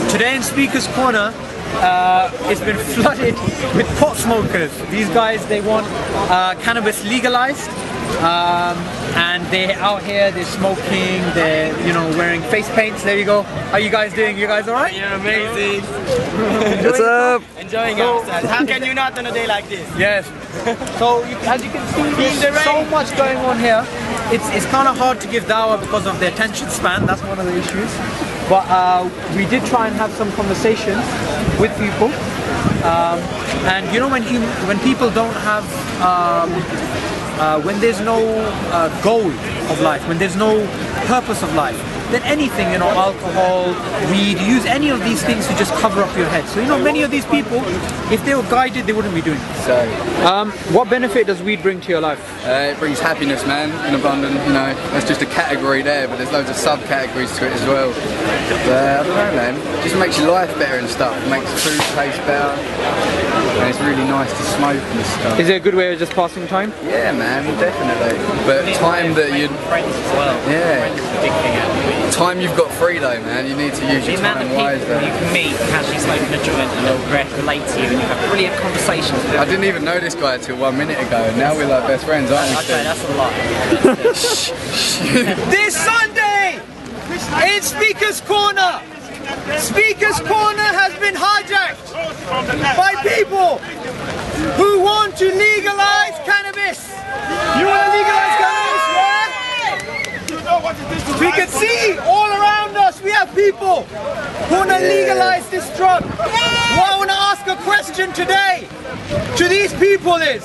Today in Speaker's Corner, it's been flooded with pot smokers. These guys, they want cannabis legalized, and they're out here, they're smoking, they're wearing face paints. There you go. How you guys doing? You guys all right? You're amazing. What's up? Enjoying outside. How can you not on a day like this? Yes. So as you can see, there's so much going on here. It's kind of hard to give dawah because of the attention span. That's one of the issues. But we did try and have some conversations with people, and when people don't have, when there's no goal of life, when there's no purpose of life, then anything, alcohol, weed, use any of these things to just cover up your head. So many of these people, if they were guided, they wouldn't be doing it. So, what benefit does weed bring to your life? it brings happiness, man, in abundance. That's just a category there, but there's loads of subcategories to it as well. But I don't know, man. Just makes your life better and stuff. Makes food taste better, and it's really nice to smoke and stuff. Is it a good way of just passing time? Yeah, man, definitely. But time that you, time you've got free though, man. You need to use your time wisely. The amount of people you can meet casually smoking a joint and they'll relate to you and you have brilliant conversations with them. I didn't even know this guy until 1 minute ago, and now we're like best friends, aren't we? Okay, that's a lot. This Sunday in Speaker's Corner, Speaker's Corner has been hijacked by people who want to legalize cannabis. You want to legalize cannabis, man? We can see all around us, we have people who want to legalize this drug. What I want to ask a question today to these people is,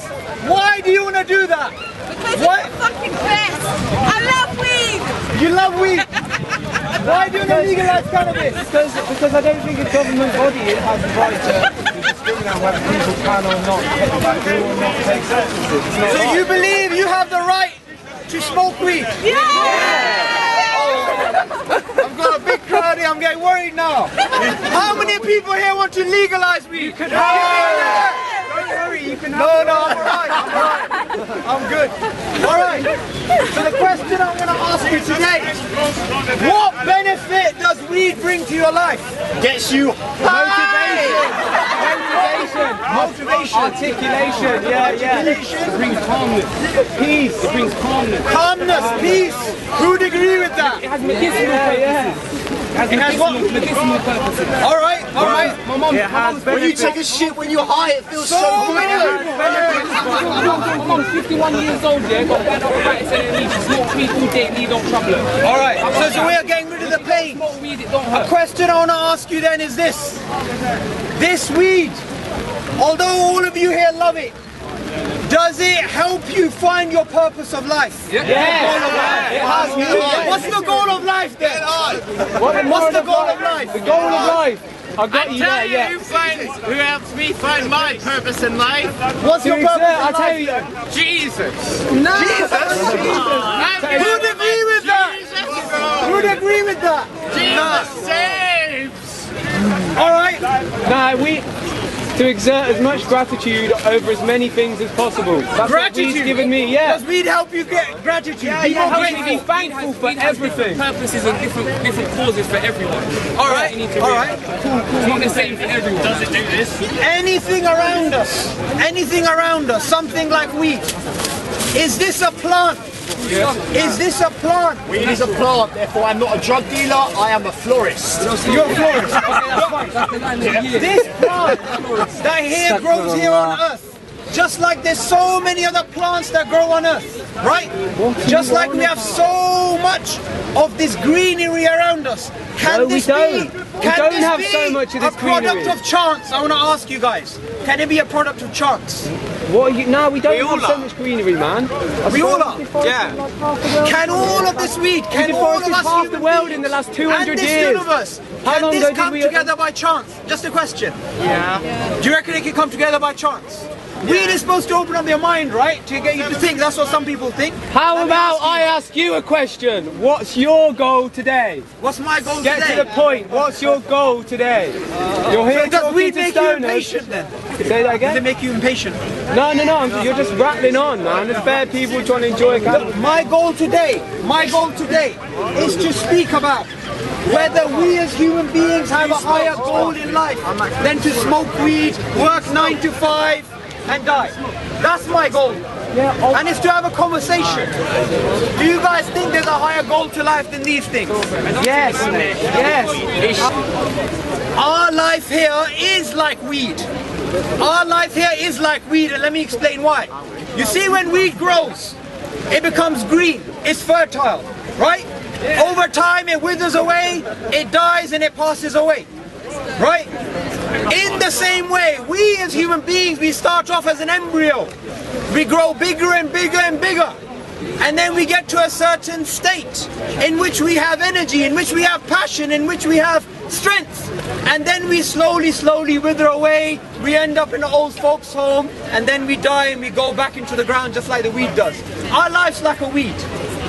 why do you want to do that? Because it's the fucking best. I love weed. You love weed. Why do you want to legalize cannabis? Because I don't think a government body has the right to discriminate whether people can or not do or not take substances. So you believe you have the right to smoke weed? Yeah. I've got a big crowd here, I'm getting worried now. How many people here want to legalize weed? You can Don't worry, you can have I'm alright, I'm good. Alright, so the question I'm going to ask you today, what benefit does weed bring to your life? Gets you Motivation. articulation, It brings calmness. Peace. It brings calmness. Calmness, peace. Who'd agree with that? It has medicinal purposes. It has what? Medicinal purposes. Alright. My mum, When you take a shit when you're high, it feels so good. my mum's 51 years old, got bad arthritis and she smokes weed all day, need no trouble. Alright, so we are getting rid of the pain. Smoke weed, it don't A hurt. question I want to ask you then is this. This weed, although all of you here love it, does it help you find your purpose of life? Yeah. What's the goal of life then? What's the goal of life? The goal of life. I got you there, yeah. Who helps me find my purpose in life? What's your purpose I in tell life? you. Jesus. Who'd agree with that? Who'd agree with that? Jesus saves. Alright. To exert as much gratitude over as many things as possible. That's what weed's given me, Does weed help you get gratitude? Helps me be thankful for everything. Purposes and different causes for everyone. Alright, It's not the same for everyone. Does it do this? anything around us, something like weed. Is this a plant? Is this a plant? Weed is a plant, therefore I'm not a drug dealer, I am a florist. You're a florist. This plant that here grows here on earth, just like there's so many other plants that grow on earth, right? Just like we have so much of this greenery around us. Can this be so much of this a product greenery. of chance? I want to ask you guys. Can it be a product of chance? No, we don't have so much greenery, man. We all are. Can all of this weed, can all of us half the human world beings in the last 200 and this years. universe, How can long this ago did come we- together by chance? Just a question. Yeah. Do you reckon it can come together by chance? Weed is supposed to open up your mind, right? To get you to think. That's what some people think. How about I ask you a question? What's your goal today? What's my goal Get today? to the point. What's your goal today? You're here So does talking weed to make you stoners. impatient then? Say that Does again? it make you impatient? No, you're just rattling on, man. There's fair people trying to enjoy cannabis. My goal today is to speak about whether we as human beings have a higher goal in life than to smoke weed, work 9 to 5 and die. That's my goal. And it's to have a conversation. Do you guys think there's a higher goal to life than these things? Yes, yes. Our life here is like weed. Our life here is like weed, and let me explain why. You see, when weed grows, it becomes green, it's fertile, right? Over time it withers away, it dies and it passes away, right? In the same way, we as human beings, we start off as an embryo. We grow bigger and bigger and bigger. And then we get to a certain state in which we have energy, in which we have passion, in which we have strength. And then we slowly wither away. We end up in an old folks home, and then we die and we go back into the ground just like the weed does. Our life's like a weed,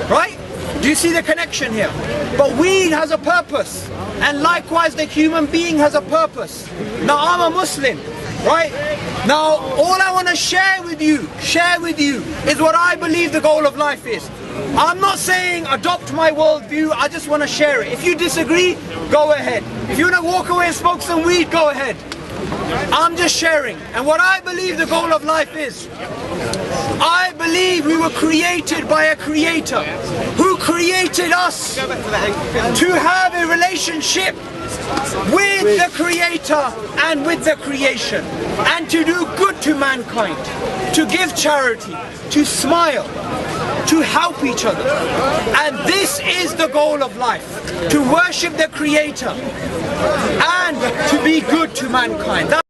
right? Do you see the connection here? But weed has a purpose, and likewise the human being has a purpose. Now I'm a Muslim, right? Now all I want to share with you is what I believe the goal of life is. I'm not saying adopt my worldview, I just want to share it. If you disagree, go ahead. If you want to walk away and smoke some weed, go ahead. I'm just sharing. And what I believe the goal of life is, I believe we were created by a creator who created us to have a relationship with the creator and with the creation, and to do good to mankind, to give charity, to smile, to help each other. And this is the goal of life, to worship the creator and to be good to mankind.